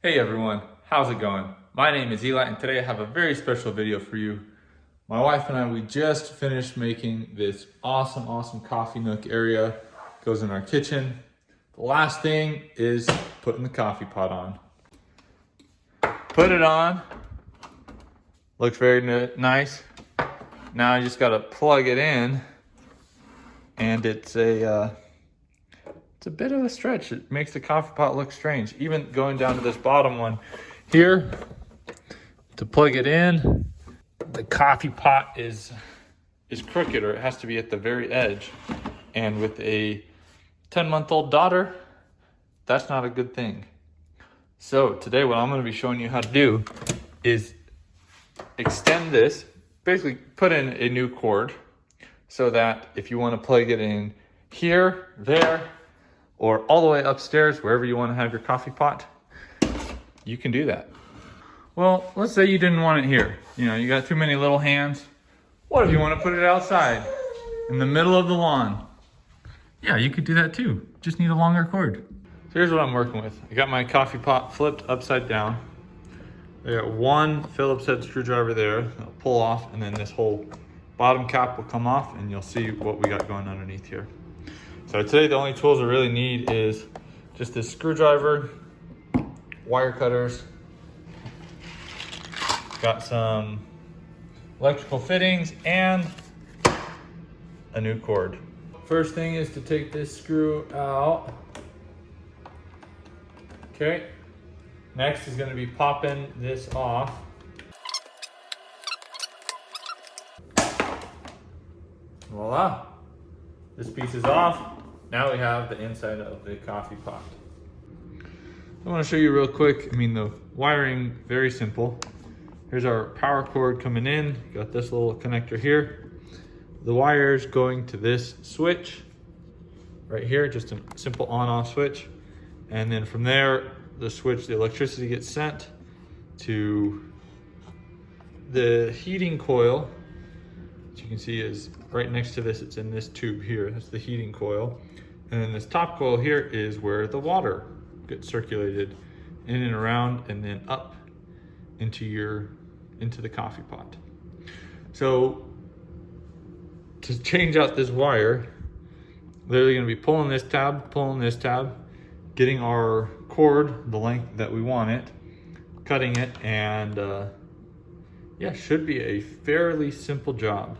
Hey everyone, how's it going? My name is Eli and today I have a very special video for you. My wife and I, we just finished making this awesome coffee nook area. Goes in our kitchen. The last thing is putting the coffee pot on. Put it on. Looks very nice. Now you just gotta plug it in and it's a bit of a stretch. It makes the coffee pot look strange. Even going down to this bottom one here, to plug it in, the coffee pot is crooked, or it has to be at the very edge. And with a 10-month-old daughter, that's not a good thing. So today what I'm gonna be showing you how to do is extend this, basically put in a new cord so that if you wanna plug it in here, there, or all the way upstairs, wherever you wanna have your coffee pot, you can do that. Well, let's say you didn't want it here. You know, you got too many little hands. What if you want to put it outside in the middle of the lawn? Yeah, you could do that too. Just need a longer cord. So here's what I'm working with. I got my coffee pot flipped upside down. I got one Phillips head screwdriver there. I'll pull off, and then this whole bottom cap will come off, and you'll see what we got going underneath here. So today the only tools I really need is just this screwdriver, wire cutters, got some electrical fittings, and a new cord. First thing is to take this screw out. Okay. Next is going to be popping this off. Voila. This piece is off. Now we have the inside of the coffee pot. I want to show you real quick. The wiring, very simple. Here's our power cord coming in. Got this little connector here. The wires going to this switch right here, just a simple on-off switch. And then from there, the switch, the electricity gets sent to the heating coil, which you can see is right next to this. It's in this tube here. That's the heating coil. And then this top coil here is where the water gets circulated in and around and then up into the coffee pot. So to change out this wire, literally gonna be pulling this tab, getting our cord the length that we want it, cutting it, and yeah, should be a fairly simple job.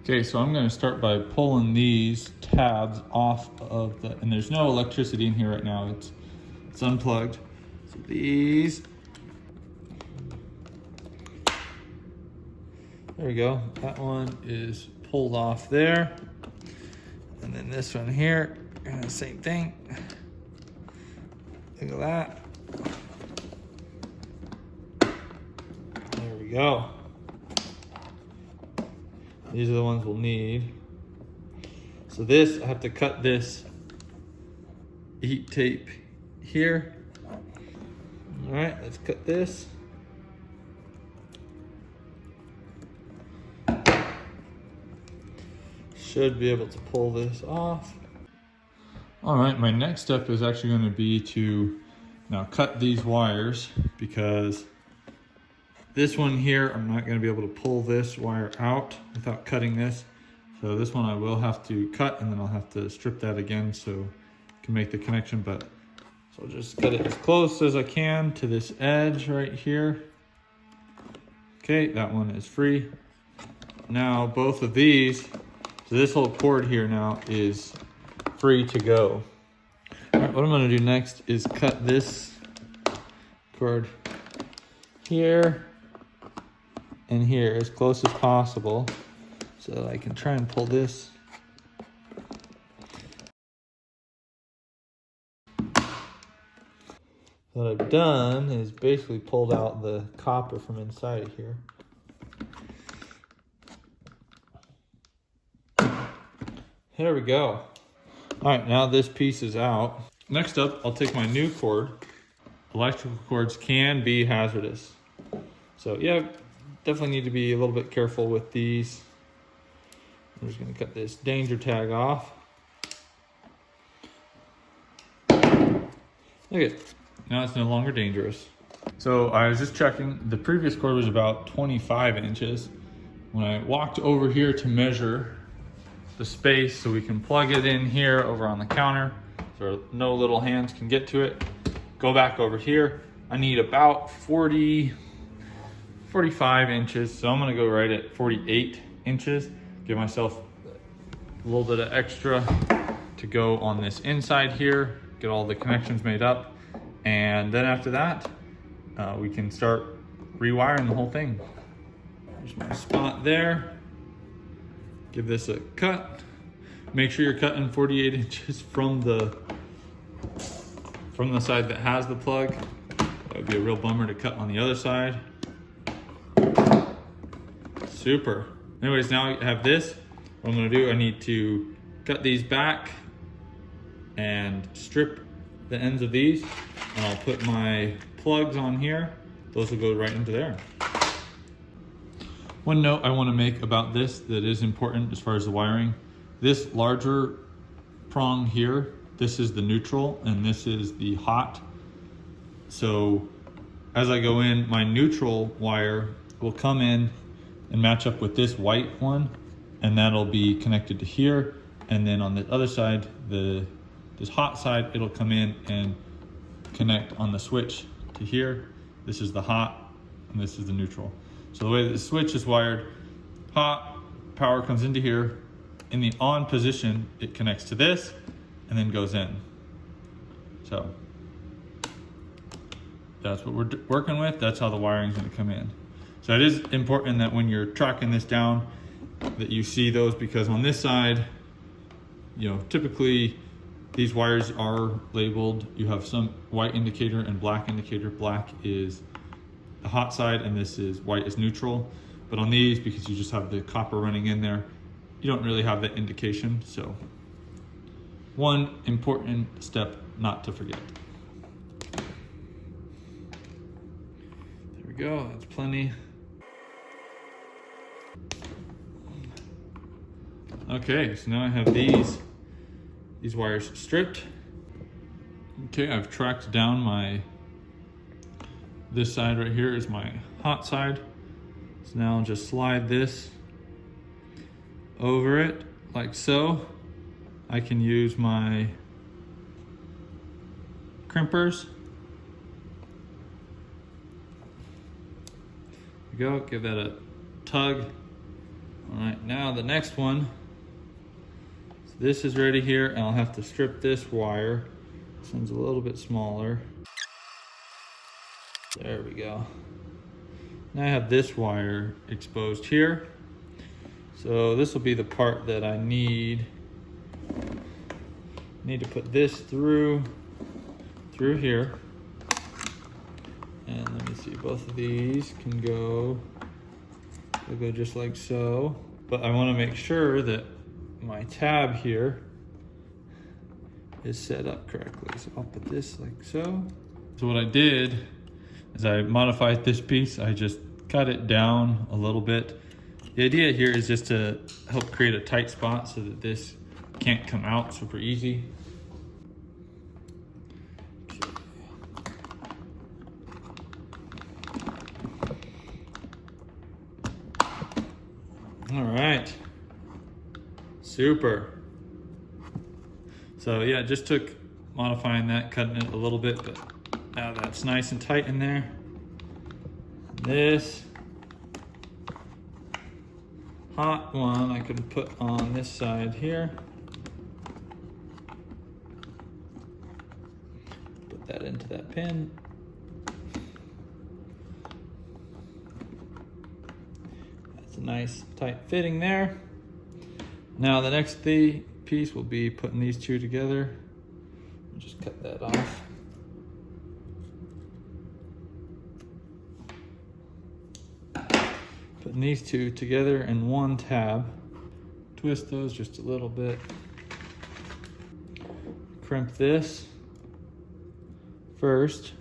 Okay, so I'm gonna start by pulling these tabs off of and there's no electricity in here right now, it's unplugged. So these, there we go. That one is pulled off there. And then this one here, same thing. Look at that. There we go. These are the ones we'll need. So this, I have to cut this heat tape here. All right, let's cut this. Should be able to pull this off. All right, my next step is actually going to be to now cut these wires, because this one here, I'm not going to be able to pull this wire out without cutting this. So this one I will have to cut, and then I'll have to strip that again so I can make the connection. But so I'll just cut it as close as I can to this edge right here. Okay, that one is free. Now both of these, so this whole cord here now is free to go. All right, what I'm gonna do next is cut this cord here and here as close as possible so I can try and pull this. What I've done is basically pulled out the copper from inside of here. There we go. All right, now this piece is out. Next up, I'll take my new cord. Electrical cords can be hazardous. So yeah, definitely need to be a little bit careful with these. I'm just gonna cut this danger tag off. Look at Now it's no longer dangerous. So I was just checking, the previous cord was about 25 inches. When I walked over here to measure the space so we can plug it in here over on the counter so no little hands can get to it, go back over here. I need about 45 inches. So I'm gonna go right at 48 inches. Give myself a little bit of extra to go on this inside here, get all the connections made up. And then after that, we can start rewiring the whole thing. There's my spot there. Give this a cut. Make sure you're cutting 48 inches from the side that has the plug. That would be a real bummer to cut on the other side. Super. Anyways, now I have this. What I'm gonna do, I need to cut these back and strip the ends of these. And I'll put my plugs on here. Those will go right into there. One note I want to make about this that is important as far as the wiring. This larger prong here, this is the neutral and this is the hot. So as I go in, my neutral wire will come in and match up with this white one, and that'll be connected to here. And then on the other side, this hot side, it'll come in and connect on the switch to here. This is the hot and this is the neutral. So the way that the switch is wired, hot power comes into here. In the on position, it connects to this and then goes in. So that's what we're working with. That's how the wiring is going to come in. So it is important that when you're tracking this down, that you see those, because on this side, you know, typically these wires are labeled. You have some white indicator and black indicator. Black is the hot side and this is white is neutral. But on these, because you just have the copper running in there, you don't really have that indication. So one important step not to forget. There we go, that's plenty. Okay, so now I have these wires stripped. Okay, I've tracked down this side right here is my hot side. So now I'll just slide this over it like so. I can use my crimpers. There we go, give that a tug. All right, now the next one. So this is ready here, and I'll have to strip this wire. This one's a little bit smaller. There we go. Now I have this wire exposed here. So this will be the part that I need to put this through here. And let me see, both of these can go, they'll go just like so. But I want to make sure that my tab here is set up correctly. So I'll put this like so. So what I did is I modified this piece. I just cut it down a little bit. The idea here is just to help create a tight spot so that this can't come out super easy. All right, super. So yeah, it just took modifying that, cutting it a little bit, but now that's nice and tight in there. This hot one I can put on this side here. Put that into that pin. That's a nice tight fitting there. Now the next piece will be putting these two together. I'll just cut that off. Putting these two together in one tab. Twist those just a little bit. Crimp this first.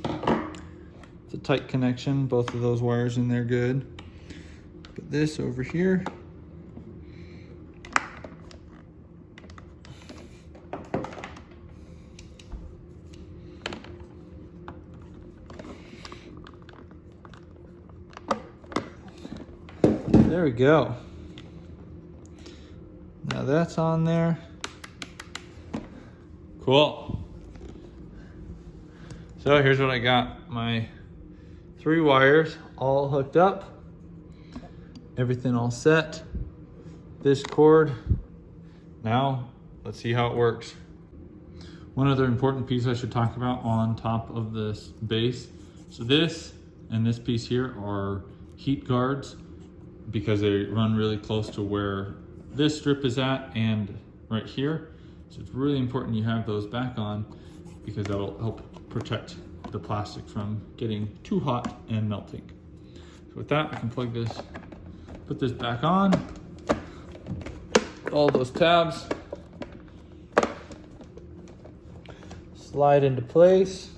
It's a tight connection, both of those wires in there good. Put this over here. There we go. Now that's on there. Cool. So here's what I got. My 3 wires all hooked up. Everything all set. This cord. Now let's see how it works. One other important piece I should talk about on top of this base. So this and this piece here are heat guards because they run really close to where this strip is at and right here. So it's really important you have those back on because that'll help protect the plastic from getting too hot and melting. So with that, I can plug this, put this back on, all those tabs, slide into place.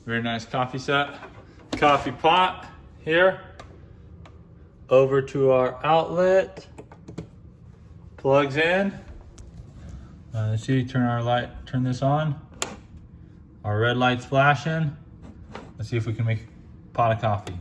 Very nice coffee set. Coffee pot here. Over to our outlet. Plugs in. Let's see, turn this on. Our red light's flashing. Let's see if we can make a pot of coffee.